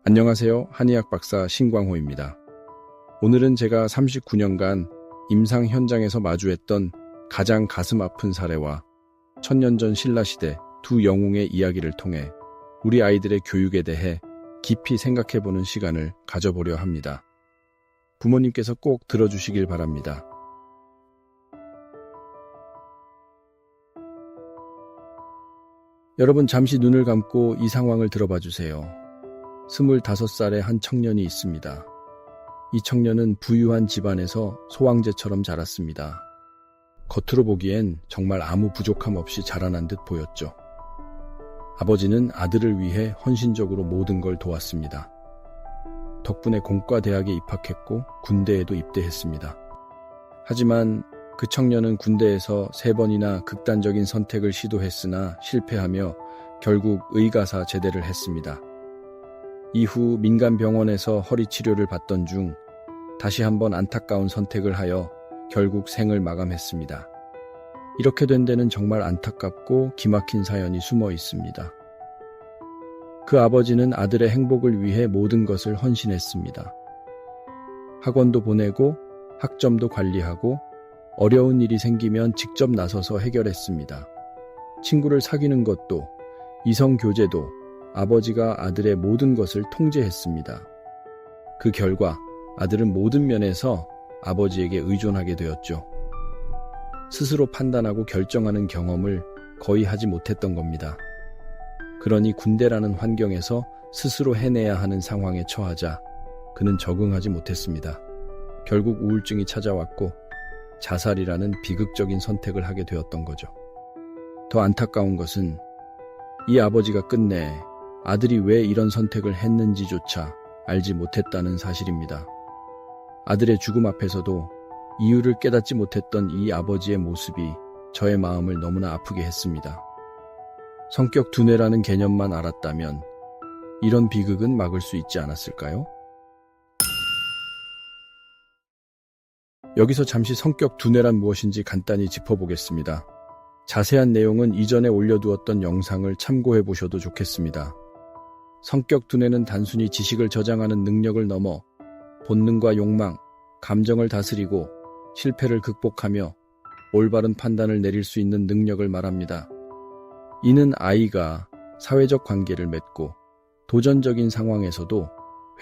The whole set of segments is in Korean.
안녕하세요. 한의학 박사 신광호입니다. 오늘은 제가 39년간 임상 현장에서 마주했던 가장 가슴 아픈 사례와 천년 전 신라시대 두 영웅의 이야기를 통해 우리 아이들의 교육에 대해 깊이 생각해보는 시간을 가져보려 합니다. 부모님께서 꼭 들어주시길 바랍니다. 여러분 잠시 눈을 감고 이 상황을 들어봐 주세요. 25살의 한 청년이 있습니다. 이 청년은 부유한 집안에서 소왕제처럼 자랐습니다. 겉으로 보기엔 정말 아무 부족함 없이 자라난 듯 보였죠. 아버지는 아들을 위해 헌신적으로 모든 걸 도왔습니다. 덕분에 공과대학에 입학했고 군대에도 입대했습니다. 하지만 그 청년은 군대에서 3번이나 극단적인 선택을 시도했으나 실패하며 결국 의가사 제대를 했습니다. 이후 민간병원에서 허리 치료를 받던 중 다시 한번 안타까운 선택을 하여 결국 생을 마감했습니다. 이렇게 된 데는 정말 안타깝고 기막힌 사연이 숨어 있습니다. 그 아버지는 아들의 행복을 위해 모든 것을 헌신했습니다. 학원도 보내고 학점도 관리하고 어려운 일이 생기면 직접 나서서 해결했습니다. 친구를 사귀는 것도 이성 교제도 아버지가 아들의 모든 것을 통제했습니다. 그 결과 아들은 모든 면에서 아버지에게 의존하게 되었죠. 스스로 판단하고 결정하는 경험을 거의 하지 못했던 겁니다. 그러니 군대라는 환경에서 스스로 해내야 하는 상황에 처하자 그는 적응하지 못했습니다. 결국 우울증이 찾아왔고 자살이라는 비극적인 선택을 하게 되었던 거죠. 더 안타까운 것은 이 아버지가 끝내 아들이 왜 이런 선택을 했는지조차 알지 못했다는 사실입니다. 아들의 죽음 앞에서도 이유를 깨닫지 못했던 이 아버지의 모습이 저의 마음을 너무나 아프게 했습니다. 성격 둔해라는 개념만 알았다면 이런 비극은 막을 수 있지 않았을까요? 여기서 잠시 성격 둔해란 무엇인지 간단히 짚어보겠습니다. 자세한 내용은 이전에 올려두었던 영상을 참고해 보셔도 좋겠습니다. 성격 둔해는 단순히 지식을 저장하는 능력을 넘어 본능과 욕망, 감정을 다스리고 실패를 극복하며 올바른 판단을 내릴 수 있는 능력을 말합니다. 이는 아이가 사회적 관계를 맺고 도전적인 상황에서도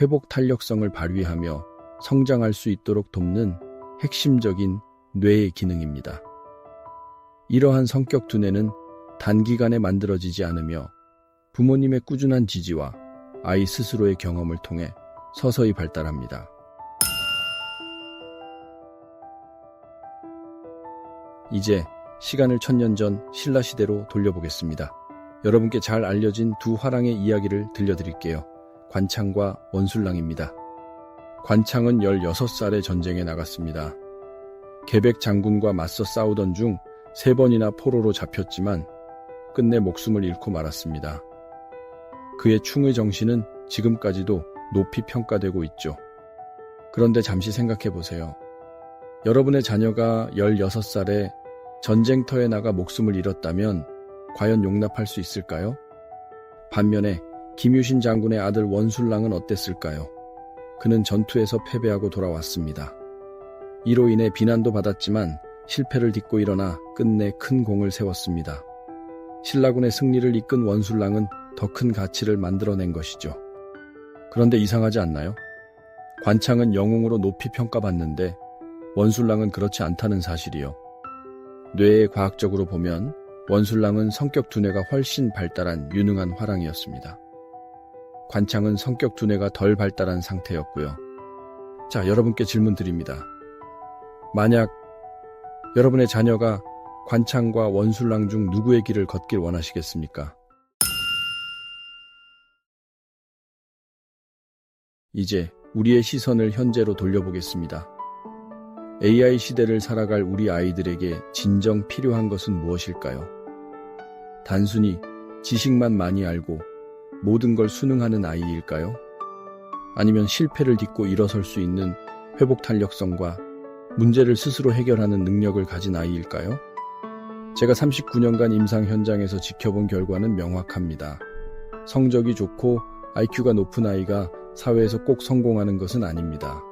회복 탄력성을 발휘하며 성장할 수 있도록 돕는 핵심적인 뇌의 기능입니다. 이러한 성격 둔해는 단기간에 만들어지지 않으며 부모님의 꾸준한 지지와 아이 스스로의 경험을 통해 서서히 발달합니다. 이제 시간을 천년 전 신라시대로 돌려보겠습니다. 여러분께 잘 알려진 두 화랑의 이야기를 들려드릴게요. 관창과 원술랑입니다. 관창은 16살에 전쟁에 나갔습니다. 계백 장군과 맞서 싸우던 중 3번이나 포로로 잡혔지만 끝내 목숨을 잃고 말았습니다. 그의 충의 정신은 지금까지도 높이 평가되고 있죠. 그런데 잠시 생각해 보세요. 여러분의 자녀가 16살에 전쟁터에 나가 목숨을 잃었다면 과연 용납할 수 있을까요? 반면에 김유신 장군의 아들 원술랑은 어땠을까요? 그는 전투에서 패배하고 돌아왔습니다. 이로 인해 비난도 받았지만 실패를 딛고 일어나 끝내 큰 공을 세웠습니다. 신라군의 승리를 이끈 원술랑은 더 큰 가치를 만들어낸 것이죠. 그런데 이상하지 않나요? 관창은 영웅으로 높이 평가받는데 원술랑은 그렇지 않다는 사실이요. 뇌에 과학적으로 보면 원술랑은 성격 둔해가 훨씬 발달한 유능한 화랑이었습니다. 관창은 성격 둔해가 덜 발달한 상태였고요. 자, 여러분께 질문 드립니다. 만약 여러분의 자녀가 관창과 원술랑 중 누구의 길을 걷길 원하시겠습니까? 이제 우리의 시선을 현재로 돌려보겠습니다. AI 시대를 살아갈 우리 아이들에게 진정 필요한 것은 무엇일까요? 단순히 지식만 많이 알고 모든 걸 수능하는 아이일까요? 아니면 실패를 딛고 일어설 수 있는 회복 탄력성과 문제를 스스로 해결하는 능력을 가진 아이일까요? 제가 39년간 임상 현장에서 지켜본 결과는 명확합니다. 성적이 좋고 IQ가 높은 아이가 사회에서 꼭 성공하는 것은 아닙니다.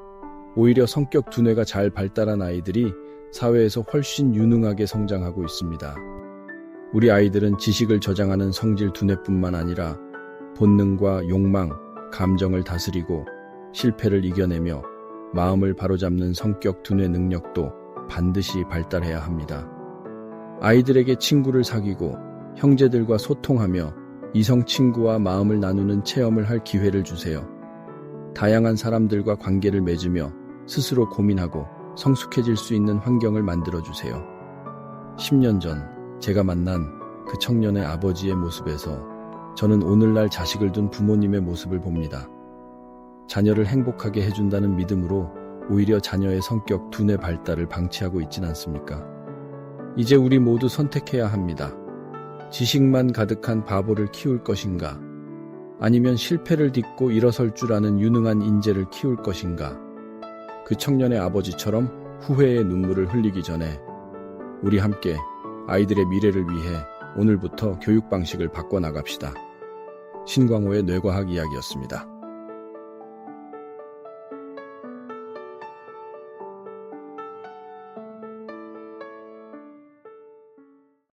오히려 성격 두뇌가 잘 발달한 아이들이 사회에서 훨씬 유능하게 성장하고 있습니다. 우리 아이들은 지식을 저장하는 성질 두뇌뿐만 아니라 본능과 욕망, 감정을 다스리고 실패를 이겨내며 마음을 바로잡는 성격 두뇌 능력도 반드시 발달해야 합니다. 아이들에게 친구를 사귀고 형제들과 소통하며 이성 친구와 마음을 나누는 체험을 할 기회를 주세요. 다양한 사람들과 관계를 맺으며 스스로 고민하고 성숙해질 수 있는 환경을 만들어주세요. 10년 전 제가 만난 그 청년의 아버지의 모습에서 저는 오늘날 자식을 둔 부모님의 모습을 봅니다. 자녀를 행복하게 해준다는 믿음으로 오히려 자녀의 성격 두뇌 발달을 방치하고 있진 않습니까? 이제 우리 모두 선택해야 합니다. 지식만 가득한 바보를 키울 것인가? 아니면 실패를 딛고 일어설 줄 아는 유능한 인재를 키울 것인가? 그 청년의 아버지처럼 후회의 눈물을 흘리기 전에 우리 함께 아이들의 미래를 위해 오늘부터 교육 방식을 바꿔나갑시다. 신광호의 뇌과학 이야기였습니다.